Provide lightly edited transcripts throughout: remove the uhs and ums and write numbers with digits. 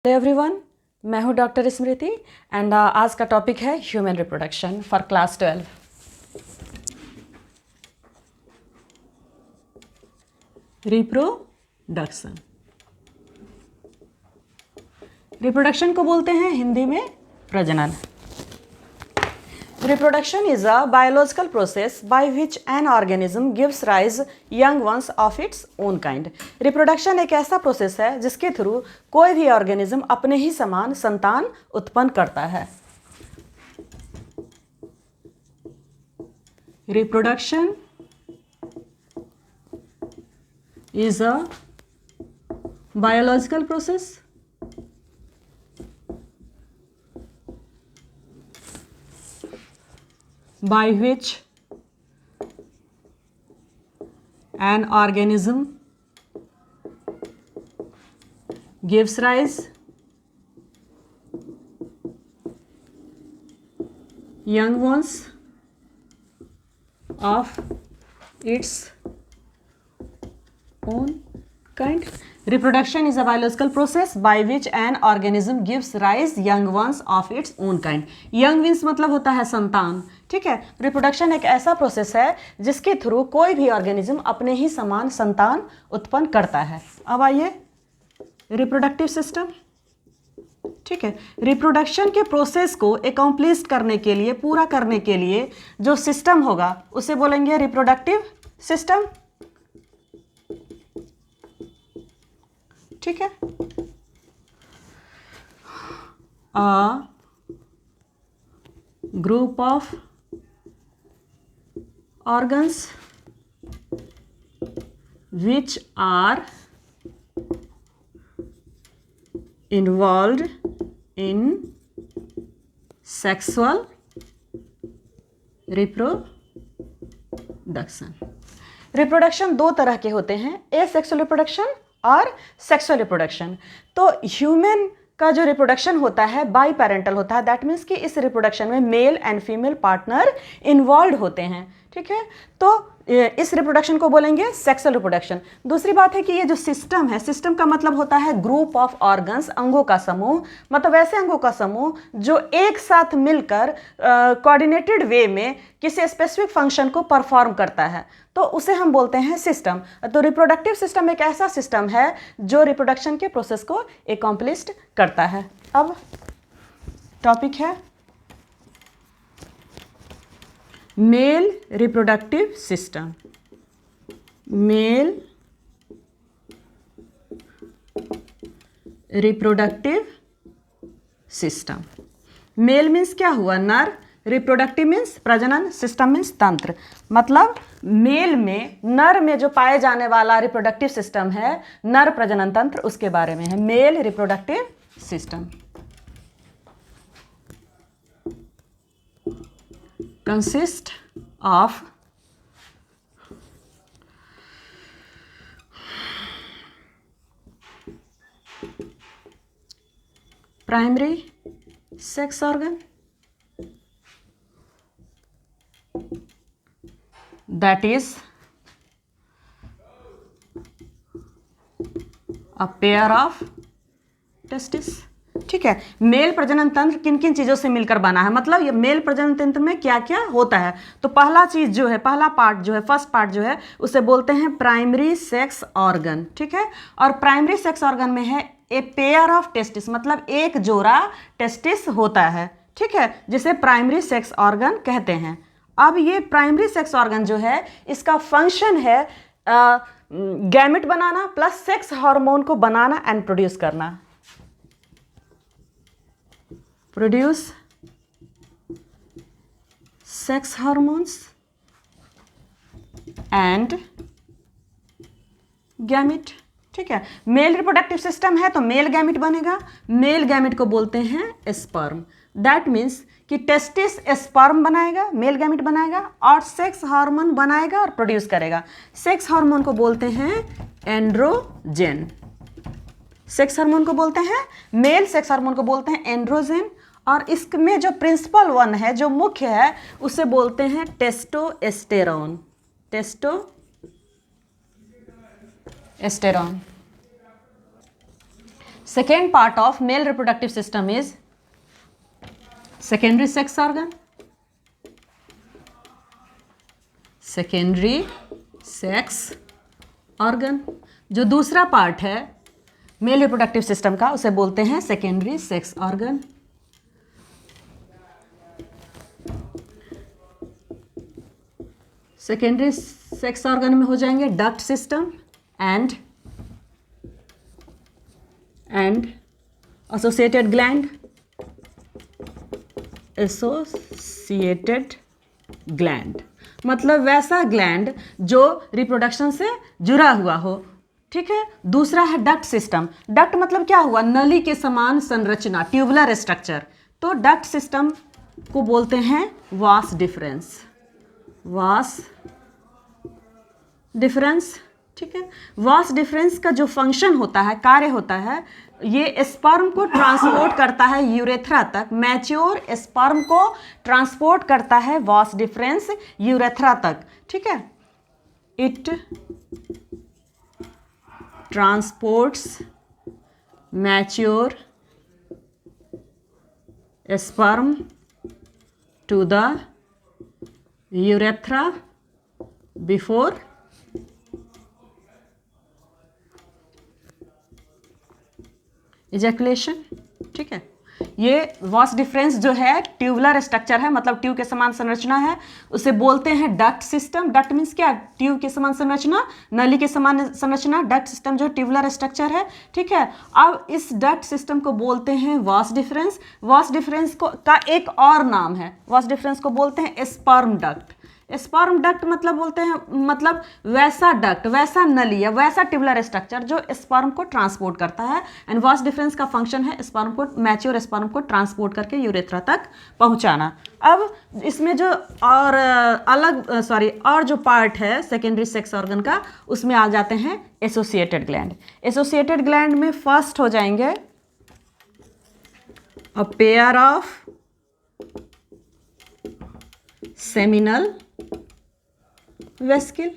Hello everyone, मैं हूं doctor Smriti and आज का टॉपिक है human reproduction for class 12। Reproduction reproduction को बोलते हैं हिंदी में प्रजनन। Reproduction is a biological process by which an organism gives rise young ones of its own kind. Reproduction एक ऐसा प्रोसेस है जिसके थ्रू कोई भी ऑर्गेनिज्म अपने ही समान संतान उत्पन्न करता है। Reproduction is a biological process by which an organism gives rise young ones of its own kind. Reproduction is a biological process by which an organism gives rise young ones of its own kind. Young means मतलब होता है संतान, ठीक है। Reproduction एक ऐसा process है जिसके थ्रू कोई भी ऑर्गेनिज्म अपने ही समान संतान उत्पन्न करता है। अब आइए रिप्रोडक्टिव सिस्टम, ठीक है। रिप्रोडक्शन के प्रोसेस को एकम्प्लिश करने के लिए, पूरा करने के लिए जो सिस्टम होगा उसे बोलेंगे रिप्रोडक्टिव सिस्टम, ठीक है। A group of organs which are involved in sexual reproduction. Reproduction दो तरह के होते हैं, एसेक्सुअल रिप्रोडक्शन और सेक्सुअल रिप्रोडक्शन। तो ह्यूमन का जो रिप्रोडक्शन होता है बाई पैरेंटल होता है, दैट मीन्स कि इस रिप्रोडक्शन में male and female partner involve होते हैं, ठीक है। तो इस रिप्रोडक्शन को बोलेंगे सेक्सुअल रिप्रोडक्शन। दूसरी बात है कि ये जो सिस्टम है, सिस्टम का मतलब होता है ग्रुप ऑफ ऑर्गन्स, अंगों का समूह, मतलब ऐसे अंगों का समूह जो एक साथ मिलकर कोऑर्डिनेटेड वे में किसी स्पेसिफिक फंक्शन को परफॉर्म करता है, तो उसे हम बोलते हैं सिस्टम। तो रिप्रोडक्टिव सिस्टम एक ऐसा सिस्टम है जो रिप्रोडक्शन के प्रोसेस को एकम्प्लिश करता है। अब टॉपिक है male reproductive system. Male reproductive system. Male means क्या हुआ? नर। रिप्रोडक्टिव मीन्स प्रजनन, सिस्टम मीन्स तंत्र। मतलब मेल में, नर में जो पाए जाने वाला रिप्रोडक्टिव सिस्टम है, नर प्रजनन तंत्र, उसके बारे में है male reproductive system. Consist of primary sex organ, that is a pair of testes, ठीक है। मेल प्रजनन तंत्र किन किन चीजों से मिलकर बना है, मतलब ये मेल प्रजनन तंत्र में क्या क्या होता है। तो पहला चीज जो है, पहला पार्ट जो है, फर्स्ट पार्ट जो है, उसे बोलते हैं प्राइमरी सेक्स ऑर्गन, ठीक है। और प्राइमरी सेक्स ऑर्गन में है ए पेयर ऑफ टेस्टिस, मतलब एक जोड़ा टेस्टिस होता है, ठीक है, जिसे प्राइमरी सेक्स ऑर्गन कहते हैं। अब ये प्राइमरी सेक्स ऑर्गन जो है, इसका फंक्शन है गैमेट बनाना प्लस सेक्स हार्मोन को बनाना एंड प्रोड्यूस करना। Produce sex hormones and gamete, ठीक है। मेल रिप्रोडक्टिव सिस्टम है तो मेल गैमेट बनेगा। मेल गैमेट को बोलते हैं स्पर्म। दैट मीन्स कि टेस्टिस स्पर्म बनाएगा, मेल गैमेट बनाएगा और सेक्स हार्मोन बनाएगा और प्रोड्यूस करेगा। सेक्स हार्मोन को बोलते हैं एंड्रोजन। सेक्स हार्मोन को बोलते हैं, मेल सेक्स हार्मोन को बोलते हैं एंड्रोजन, और इसमें जो प्रिंसिपल वन है, जो मुख्य है, उसे बोलते हैं testosterone. Testosterone. Second part of male reproductive system is secondary sex organ. Secondary sex organ. जो दूसरा पार्ट है मेल रिप्रोडक्टिव सिस्टम का उसे बोलते हैं secondary sex organ. Secondary sex organ में हो जाएंगे duct system and associated gland. Associated gland मतलब वैसा ग्लैंड जो रिप्रोडक्शन से जुड़ा हुआ हो. ठीक है. दूसरा है डक्ट सिस्टम. डक्ट मतलब क्या हुआ, नली के समान संरचना, ट्यूबुलर स्ट्रक्चर. तो डक्ट सिस्टम को बोलते हैं वास डिफरेंस. Vas deferens. ठीक है. वास डिफरेंस का जो फंक्शन होता है, कार्य होता है, ये स्पर्म को ट्रांसपोर्ट करता है यूरेथ्रा तक. मैच्योर स्पर्म को ट्रांसपोर्ट करता है वास डिफरेंस यूरेथ्रा तक. ठीक है. It transports mature sperm to the urethra before ejaculation. ठीक है. ये वास डिफरेंस जो है ट्यूबुलर स्ट्रक्चर है, मतलब ट्यूब के समान संरचना है, उसे बोलते हैं डक्ट सिस्टम. डक्ट मीन्स क्या, ट्यूब के समान संरचना, नली के समान संरचना. डक्ट सिस्टम जो ट्यूबुलर स्ट्रक्चर है. ठीक है. अब इस डक्ट सिस्टम को बोलते हैं वास डिफरेंस. वास डिफरेंस को का एक और नाम है, वास डिफरेंस को बोलते हैं स्पर्म डक्ट. स्पर्म डक्ट मतलब बोलते हैं, मतलब वैसा डक्ट, वैसा नली या वैसा ट्यूबुलर स्ट्रक्चर जो स्पर्म को ट्रांसपोर्ट करता है. एंड वास डिफरेंस का फंक्शन है स्पर्म को, मैच्योर स्पर्म को ट्रांसपोर्ट करके यूरेथ्रा तक पहुंचाना. अब इसमें जो और और जो पार्ट है सेकेंडरी सेक्स ऑर्गन का, उसमें आ जाते हैं एसोसिएटेड ग्लैंड. एसोसिएटेड ग्लैंड में फर्स्ट हो जाएंगे a pair of seminal vesicle.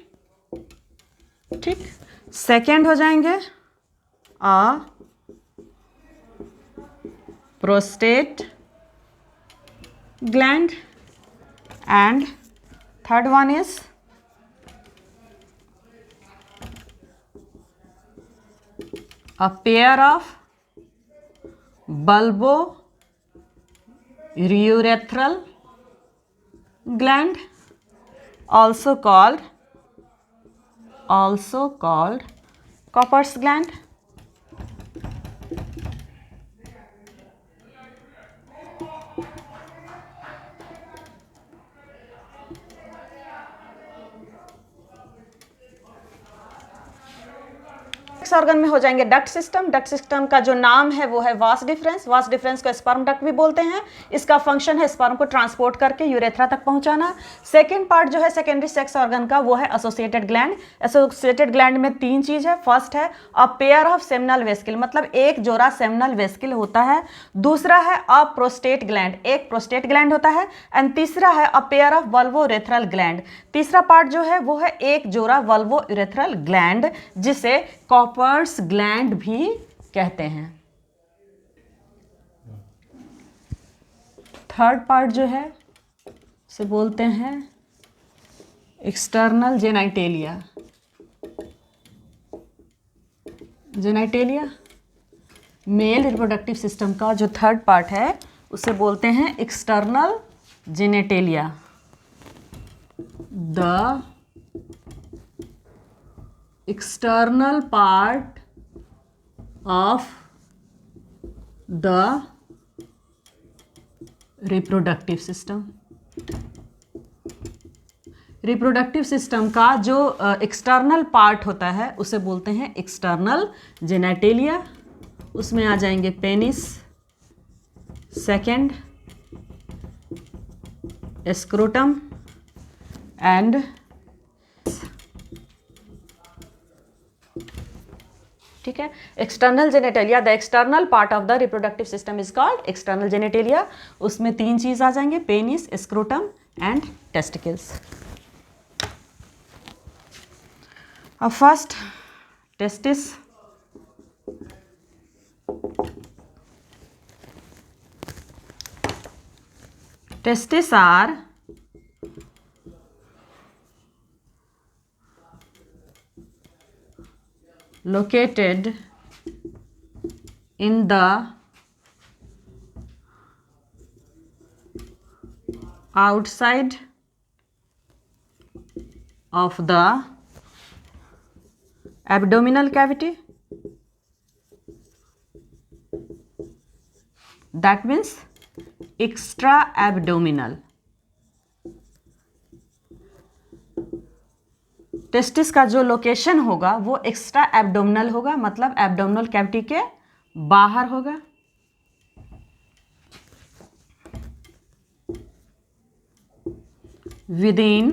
ठीक. सेकेंड हो जाएंगे आ prostate gland and third one is a pair of bulbourethral gland, also called Copper's gland. Organ में हो जाएंगे डक्ट सिस्टम. डक्ट सिस्टम का जो नाम है वो है वास डिफरेंस. वास डिफरेंस को स्पर्म डक्ट भी बोलते हैं. इसका फंक्शन है स्पर्म को ट्रांसपोर्ट करके यूरेथ्रा तक पहुंचाना. सेकेंड पार्ट जो है सेकेंडरी सेक्स ऑर्गन का, वो है एसोसिएटेड ग्लैंड. एसोसिएटेड ग्लैंड में तीन चीज है. फर्स्ट है अ पेयर ऑफ सेमिनल वेस्किल, मतलब एक जोड़ा सेमिनल वेस्किल होता है. दूसरा है अ प्रोस्टेट ग्लैंड, एक प्रोस्टेट ग्लैंड होता है. एंड तीसरा है अ पेयर ऑफ वल्वोरेथ्रल ग्लैंड. तीसरा पार्ट जो है वो है एक जोड़ा वल्वोरेथ्रल ग्लैंड, जिसे कॉपर्स ग्लैंड भी कहते हैं. थर्ड पार्ट जो है उसे बोलते हैं external genitalia. Genitalia mail reproductive system का जो थर्ड पार्ट है उसे बोलते हैं external genitalia. The external part of the reproductive system. Reproductive system का जो एक्सटर्नल पार्ट होता है उसे बोलते हैं एक्सटर्नल जेनेटेलिया. उसमें आ जाएंगे पेनिस, सेकेंड स्क्रोटम एंड, ठीक है. External genitalia, the external part of the reproductive system is called external genitalia. उसमें तीन चीज आ जाएंगे, पेनिस, स्क्रोटम एंड टेस्टिकल्स. अब first testis. Testes are located in the outside of the abdominal cavity. That means extra abdominal. Testis का जो location होगा वो extra abdominal होगा, मतलब एब्डोमिनल कैविटी के बाहर होगा। विदिन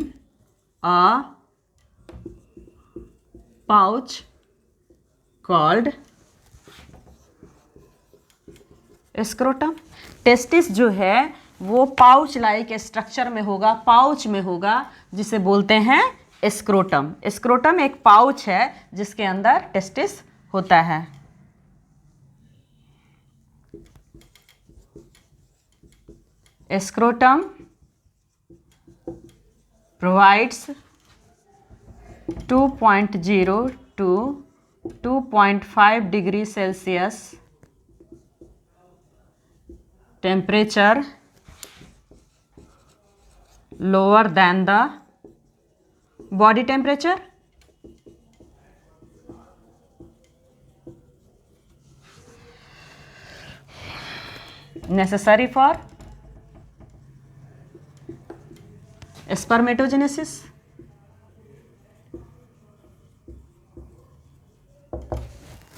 अ पाउच कॉल्ड स्क्रोटम। टेस्टिस जो है वो पाउच लाइक स्ट्रक्चर में होगा, पाउच में होगा, जिसे बोलते हैं स्क्रोटम। स्क्रोटम एक पाउच है जिसके अंदर टेस्टिस होता है। Scrotum provides 2.0 to 2.5 degree Celsius temperature lower than the body temperature. Necessary for spermatogenesis.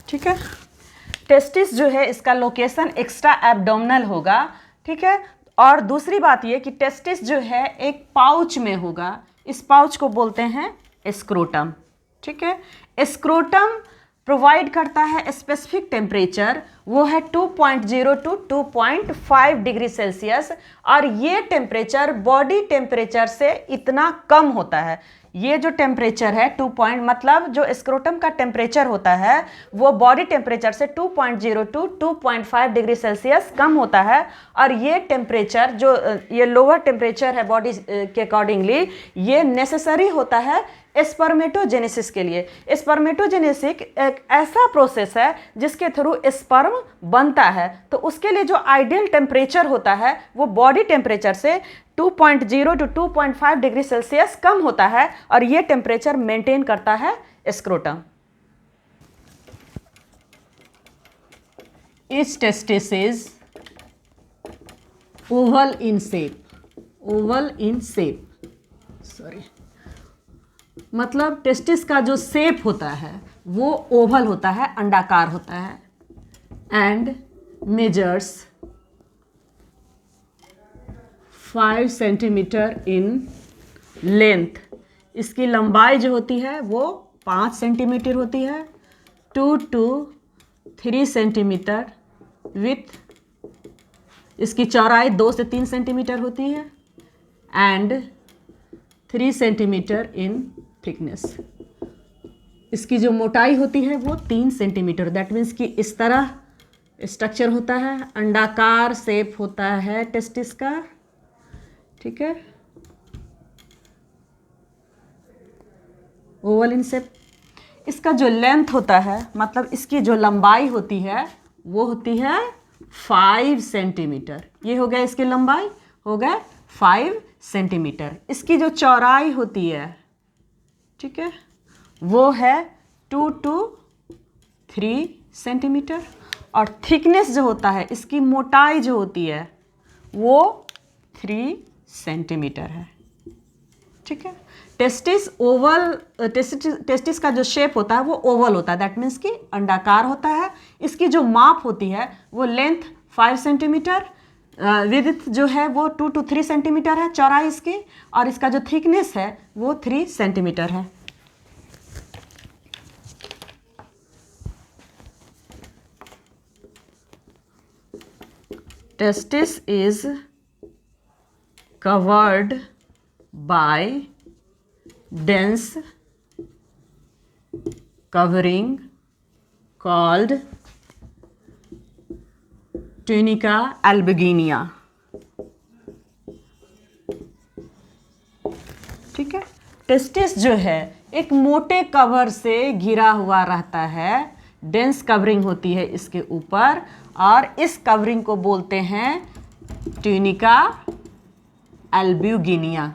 ठीक है, टेस्टिस जो है इसका लोकेशन एक्स्ट्रा एब्डोमिनल होगा। ठीक है, और दूसरी बात ये कि टेस्टिस जो है एक पाउच में होगा, इस पाउच को बोलते हैं स्क्रोटम। ठीक है, स्क्रोटम प्रोवाइड करता है स्पेसिफिक टेम्परेचर, वो है 2.0 टू 2.5 डिग्री सेल्सियस, और ये टेम्परेचर बॉडी टेम्परेचर से इतना कम होता है। ये जो टेम्परेचर है 2 पॉइंट, मतलब जो स्क्रोटम का टेम्परेचर होता है वो बॉडी टेम्परेचर से 2.0 टू 2.5 डिग्री सेल्सियस कम होता है। और ये टेम्परेचर जो ये लोअर टेम्परेचर है बॉडी के अकॉर्डिंगली, ये नेसेसरी होता है स्पर्मेटोजेनेसिस के लिए। स्पर्मेटोजेनेसिस एक ऐसा प्रोसेस है जिसके थ्रू स्पर्म बनता है, तो उसके लिए जो आइडियल टेम्परेचर होता है वो बॉडी टेम्परेचर से 2.0 टू 2.5 डिग्री सेल्सियस कम होता है, और ये टेम्परेचर मेंटेन करता है scrotum. Each testis is oval in shape, oval in shape, sorry, मतलब टेस्टिस का जो शेप होता है वो ओवल होता है, अंडाकार होता है, and measures 5 centimetre in length. इसकी लंबाई जो होती है वो 5 सेंटीमीटर होती है, 2 to 3 सेंटीमीटर विथ, इसकी चौड़ाई 2 से 3 सेंटीमीटर होती है, एंड 3 सेंटीमीटर इन थिकनेस। इसकी जो मोटाई होती है वो 3 सेंटीमीटर। दैट मीन्स कि इस तरह स्ट्रक्चर होता है, अंडाकार शेप होता है टेस्टिस का। ठीक है, ओवल इन शेप। इसका जो लेंथ होता है, मतलब इसकी जो लंबाई होती है वो होती है 5 सेंटीमीटर। ये हो गया इसकी लंबाई, हो गया 5 सेंटीमीटर। इसकी जो चौड़ाई होती है, ठीक है, वो है 2 to 3 सेंटीमीटर, और थिकनेस जो होता है, इसकी मोटाई जो होती है वो 3 सेंटीमीटर है। ठीक है, टेस्टिस ओवल, टेस्टिस का जो शेप होता है वो ओवल होता है, दैट मीन्स कि अंडाकार होता है। इसकी जो माप होती है वो लेंथ 5 सेंटीमीटर, विड्थ जो है वो 2 to 3 सेंटीमीटर है चौड़ाई इसकी, और इसका जो थिकनेस है वो 3 सेंटीमीटर है। Testis is covered by dense covering called tunica albuginea. ठीक है। टेस्टिस जो है एक मोटे कवर से घिरा हुआ रहता है, डेंस कवरिंग होती है इसके ऊपर, और इस कवरिंग को बोलते हैं ट्यूनिका एल्बुगिनिया।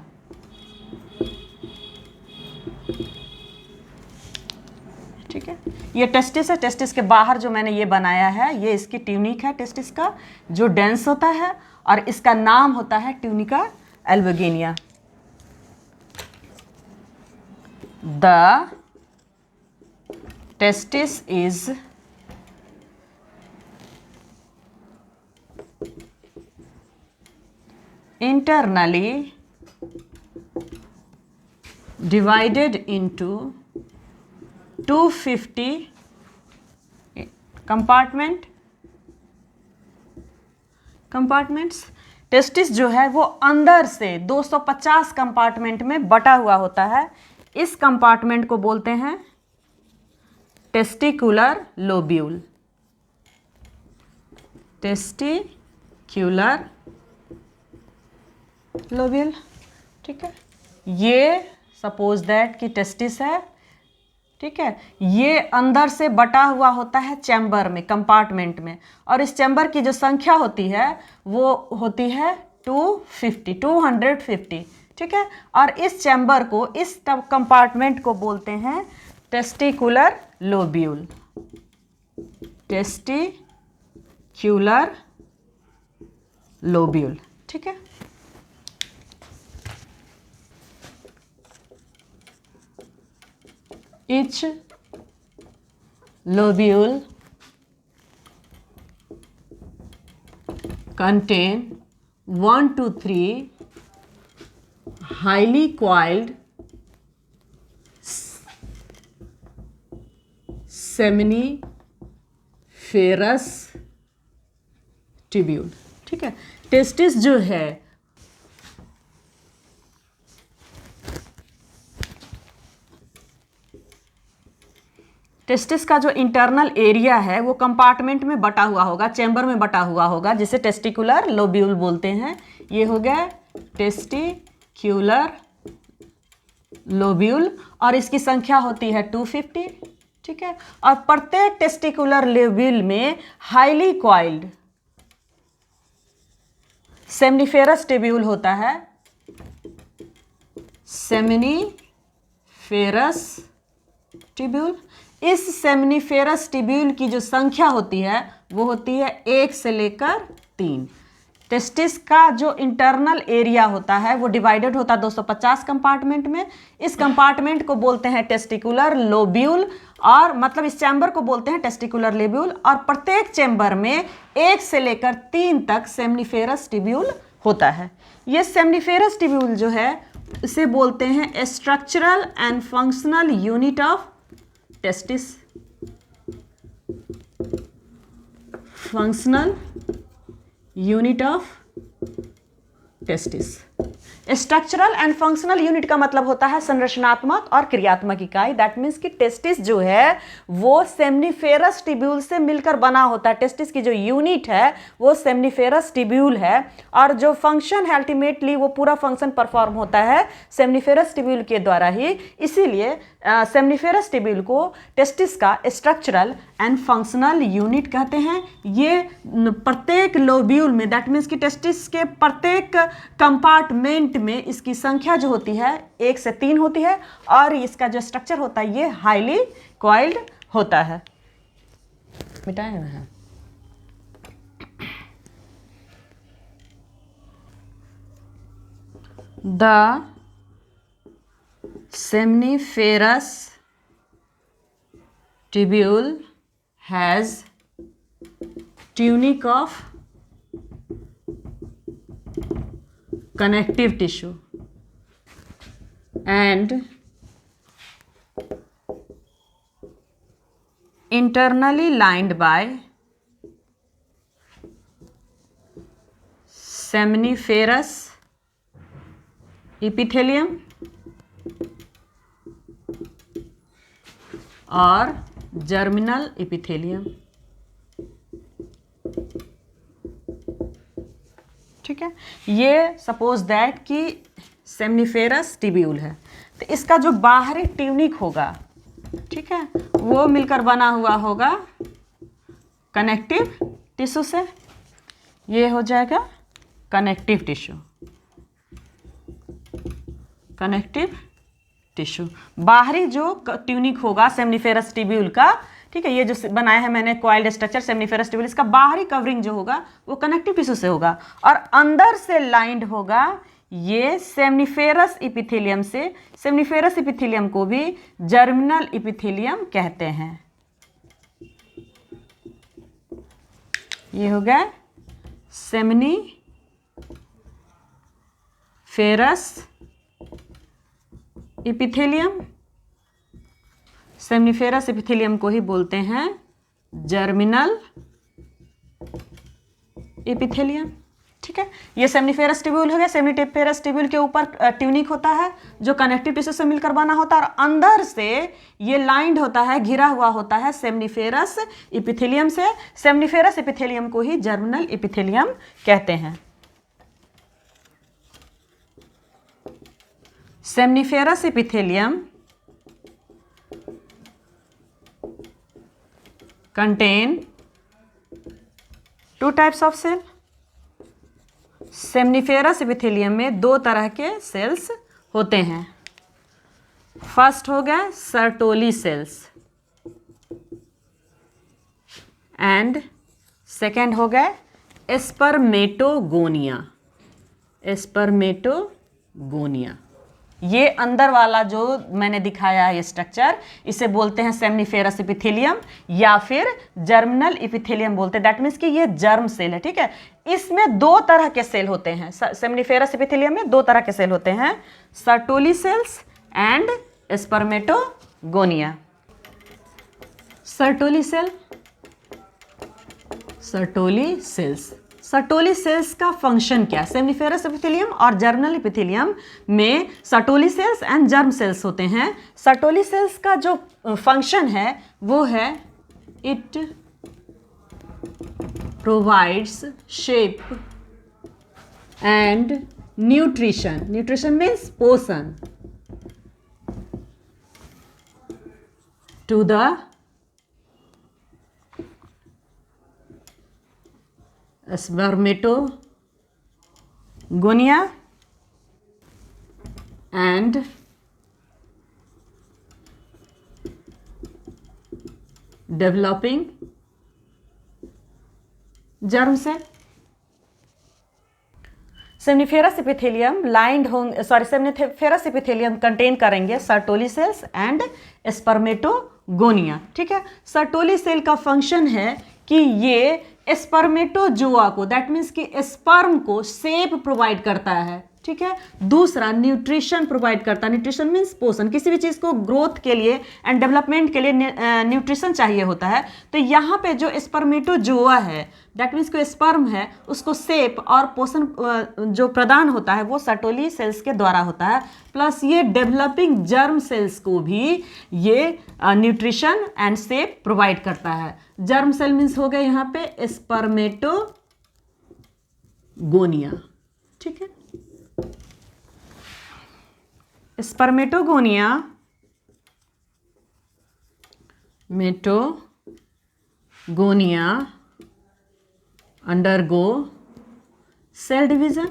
ठीक है। ये टेस्टिस है, टेस्टिस के बाहर जो मैंने ये बनाया है ये इसकी ट्यूनिक है टेस्टिस का, जो डेंस होता है, और इसका नाम होता है tunica albuginea. The testis is internally divided into 250 compartments. Testis जो है वो अंदर से 250 कंपार्टमेंट में बटा हुआ होता है। इस कंपार्टमेंट को बोलते हैं टेस्टिकुलर लोब्यूल। Testicular lobule. ठीक है। ये सपोज दैट कि टेस्टिस है। ठीक है। ये अंदर से बटा हुआ होता है चैम्बर में, कंपार्टमेंट में, और इस चैम्बर की जो संख्या होती है वो होती है 250। ठीक है। और इस चैम्बर को, इस कंपार्टमेंट को बोलते हैं टेस्टिकुलर लोब्यूल। Testicular lobule. ठीक है। Each lobule contain 1 to 3 highly coiled seminiferous tubule। ठीक है। टेस्टिस जो है टेस्टिस का जो इंटरनल एरिया है वो कंपार्टमेंट में बटा हुआ होगा, चैम्बर में बटा हुआ होगा, जिसे टेस्टिकुलर लोब्यूल बोलते हैं। ये हो गया टेस्टिक्यूलर लोब्यूल, और इसकी संख्या होती है 250। ठीक है। और प्रत्येक टेस्टिकुलर लोब्यूल में हाईली कॉइल्ड सेमनीफेरस ट्यूब्यूल होता है। Seminiferous tubule. इस सेमनीफेरस ट्यूब्यूल की जो संख्या होती है वो होती है 1 से लेकर 3। टेस्टिस का जो इंटरनल एरिया होता है वो डिवाइडेड होता है 250 कंपार्टमेंट में। इस कंपार्टमेंट को बोलते हैं टेस्टिकुलर लोब्यूल, और मतलब इस चैम्बर को बोलते हैं टेस्टिकुलर लोब्यूल, और प्रत्येक चैम्बर में 1 से लेकर 3 तक सेमनीफेरस ट्यूब्यूल होता है। ये सेमनीफेरस ट्यूब्यूल जो है इसे बोलते हैं structural and functional unit of testis. Functional unit of testis. Structural and functional unit का मतलब होता है संरचनात्मक और क्रियात्मक इकाई। दैट मीन्स कि टेस्टिस जो है वो सेमनीफेरस ट्यूब्यूल से मिलकर बना होता है। टेस्टिस की जो यूनिट है वो सेमनीफेरस ट्यूब्यूल है, और जो फंक्शन है अल्टीमेटली वो पूरा फंक्शन परफॉर्म होता है सेमनीफेरस ट्यूब्यूल के द्वारा ही। इसीलिए सेमनीफेरस ट्यूब्यूल को टेस्टिस का स्ट्रक्चरल एंड फंक्शनल यूनिट कहते हैं। ये प्रत्येक लोब्यूल में, दैट मीन्स कि टेस्टिस के प्रत्येक कंपार्टमेंट में इसकी संख्या जो होती है 1 से 3 होती है, और इसका जो स्ट्रक्चर होता है ये हाईली कॉइल्ड होता है। मिटाया ना है। The seminiferous tubule has tunic of connective tissue and internally lined by seminiferous epithelium और जर्मिनल एपिथेलियम। ठीक है, ये सपोज दैट कि सेमनीफेरस टिब्यूल है, तो इसका जो बाहरी ट्यूनिक होगा, ठीक है, वो मिलकर बना हुआ होगा कनेक्टिव टिश्यू से। ये हो जाएगा कनेक्टिव टिश्यू, कनेक्टिव टिश्यू। बाहरी जो ट्यूनिक होगा सेमनीफेरस टिब्यूल का, ठीक है, ये जो बनाया है मैंने कॉइल्ड स्ट्रक्चर सेमनीफेरस टिब्यूल, इसका बाहरी कवरिंग जो होगा वो कनेक्टिव टिश्यू से होगा, और अंदर से लाइंड होगा ये सेमनीफेरस इपिथेलियम से। सेमनीफेरस इपिथेलियम को भी जर्मिनल इपिथेलियम कहते हैं। ये हो गया सेमनीफेरस इपिथेलियम। सेमनीफेरस इपिथेलियम को ही बोलते हैं जर्मिनल इपिथेलियम। ठीक है, ये सेमनीफेरस टिब्यूल हो गया। सेमनीफेरस टिब्यूल के ऊपर ट्यूनिक होता है जो कनेक्टिव टिश्यू से मिलकर बना होता है, और अंदर से ये लाइंड होता है, घिरा हुआ होता है सेमनीफेरस इपिथेलियम से। सेमनीफेरस इपिथेलियम को ही जर्मिनल इपिथेलियम कहते हैं। Seminiferous epithelium contain two types of cell। Seminiferous epithelium में दो तरह के सेल्स होते हैं। फर्स्ट हो गया सर्टोली सेल्स एंड सेकेंड हो गया एस्पर्मेटोगोनिया। एस्पर्मेटोगोनिया, ये अंदर वाला जो मैंने दिखाया है स्ट्रक्चर, इसे बोलते हैं सेमनीफेरस इपिथेलियम या फिर जर्मिनल इपिथेलियम बोलते हैं। दैट मीन्स कि ये जर्म सेल है। ठीक है, इसमें दो तरह के सेल होते हैं। सेमनीफेरस इपिथेलियम में दो तरह के सेल होते हैं, Sertoli cells and spermatogonia. Sertoli cell, Sertoli cells. Sertoli cells का फंक्शन क्या है? सेमनीफेरस इपिथेलियम और जर्मिनल इपिथेलियम में Sertoli cells and germ cells होते हैं। सर्टोली सेल्स का जो फंक्शन है वो है it provides shape and nutrition. Nutrition means पोषण to the Spermatogonia and developing germ cell। Seminiferous epithelium lined होंगे, सेमनीफेरस इपिथेलियम कंटेन करेंगे सर्टोली सेल्स एंड एस्पर्मेटोगोनिया। ठीक है, सर्टोली सेल का फंक्शन है कि ये स्पर्मेटोजोआ को, दैट मीन्स कि स्पर्म को शेप प्रोवाइड करता है। ठीक है, दूसरा न्यूट्रिशन प्रोवाइड करता है। न्यूट्रिशन मीन्स पोषण। किसी भी चीज़ को ग्रोथ के लिए एंड डेवलपमेंट के लिए न्यूट्रिशन चाहिए होता है। तो यहाँ पे जो स्पर्मेटोजोआ है, दैट मीन्स कोई स्पर्म है, उसको शेप और पोषण जो प्रदान होता है वो सर्टोली सेल्स के द्वारा होता है। प्लस ये डेवलपिंग जर्म सेल्स को भी ये न्यूट्रिशन एंड शेप प्रोवाइड करता है। जर्म सेल मीन्स हो गए यहाँ पे स्पर्मेटोगोनिया। ठीक है, spermatogonia undergo cell division.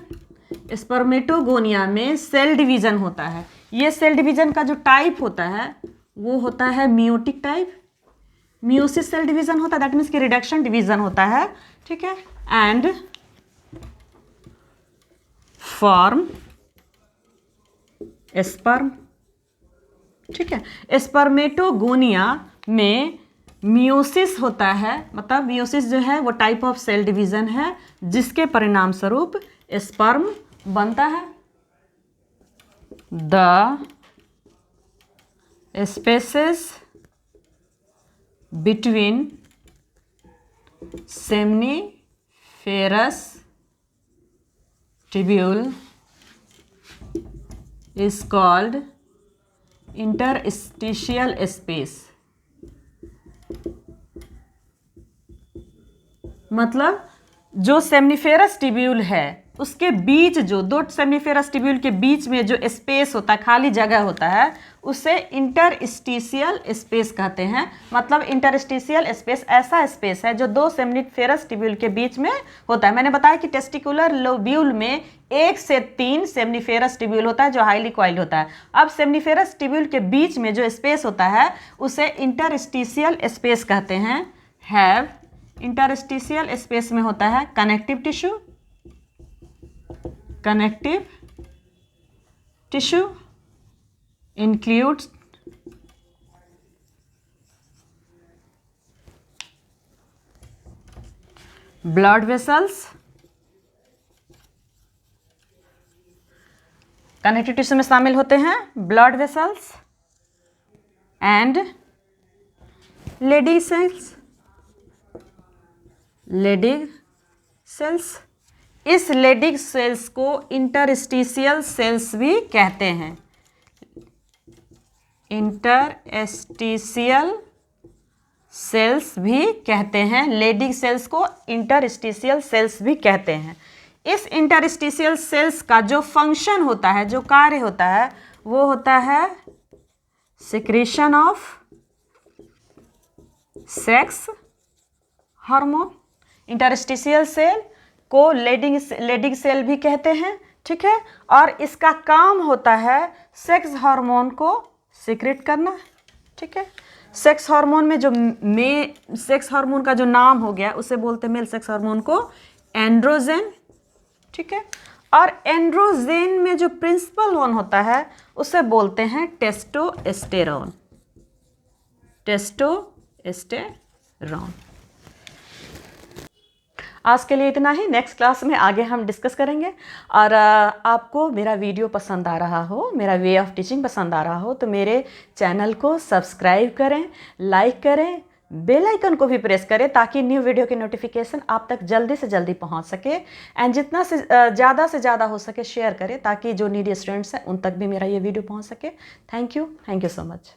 Spermatogonia में सेल डिवीजन होता है। ये सेल डिवीजन का जो टाइप होता है वो होता है meiotic type. Meiosis cell division होता है, दैट मीन्स कि रिडक्शन डिवीजन होता है। ठीक है, एंड फॉर्म स्पर्म। ठीक है, स्पर्मेटोगोनिया में मियोसिस होता है, मतलब मियोसिस जो है वो टाइप ऑफ सेल डिवीजन है जिसके परिणाम स्वरूप स्पर्म बनता है। The spaces between seminiferous tubule is called interstitial space। मतलब जो सेमनीफेरस टिब्यूल है उसके बीच जो दो सेमिनिफेरस ट्यूब्यूल के बीच में जो स्पेस होता है, खाली जगह होता है, उसे इंटरस्टिशियल स्पेस कहते हैं। मतलब इंटरस्टिशियल स्पेस ऐसा स्पेस है जो दो सेमिनिफेरस ट्यूब्यूल के बीच में होता है। मैंने बताया कि टेस्टिकुलर लोब्यूल में 1 से 3 सेमिनिफेरस ट्यूब्यूल होता है जो हाईली कॉइल्ड होता है। अब सेमिनिफेरस ट्यूब्यूल के बीच में जो स्पेस होता है उसे इंटरस्टिशियल स्पेस कहते हैं। हैव इंटरस्टिशियल स्पेस में होता है connective tissue, connective tissue includes blood vessels, connective tissue में शामिल होते हैं blood vessels and Leydig cells. Leydig cells, इस लेडिग सेल्स को इंटरस्टिशियल सेल्स भी कहते हैं। इंटरस्टिशियल सेल्स भी कहते हैं, लेडिग सेल्स को इंटरस्टिशियल सेल्स भी कहते हैं। इस इंटरस्टिशियल सेल्स का जो फंक्शन होता है, जो कार्य होता है, वो होता है secretion of sex hormone. Interstitial cell को लेडिग सेल भी कहते हैं, ठीक है। और इसका काम होता है सेक्स हार्मोन को सीक्रेट करना, ठीक है। सेक्स हार्मोन में जो सेक्स हार्मोन का जो नाम हो गया उसे बोलते हैं मेल सेक्स हार्मोन को एंड्रोजन, ठीक है। और एंड्रोजन में जो प्रिंसिपल वन होता है उसे बोलते हैं टेस्टोस्टेरोन। टेस्टोस्टेरोन। आज के लिए इतना ही। नेक्स्ट क्लास में आगे हम डिस्कस करेंगे। और आपको मेरा वीडियो पसंद आ रहा हो, मेरा वे ऑफ टीचिंग पसंद आ रहा हो तो मेरे चैनल को सब्सक्राइब करें, लाइक करें, बेल आइकन को भी प्रेस करें ताकि न्यू वीडियो की नोटिफिकेशन आप तक जल्दी से जल्दी पहुंच सके। एंड जितना से ज़्यादा हो सके शेयर करें ताकि जो नीडी स्टूडेंट्स हैं उन तक भी मेरा ये वीडियो पहुंच सके। Thank you so much.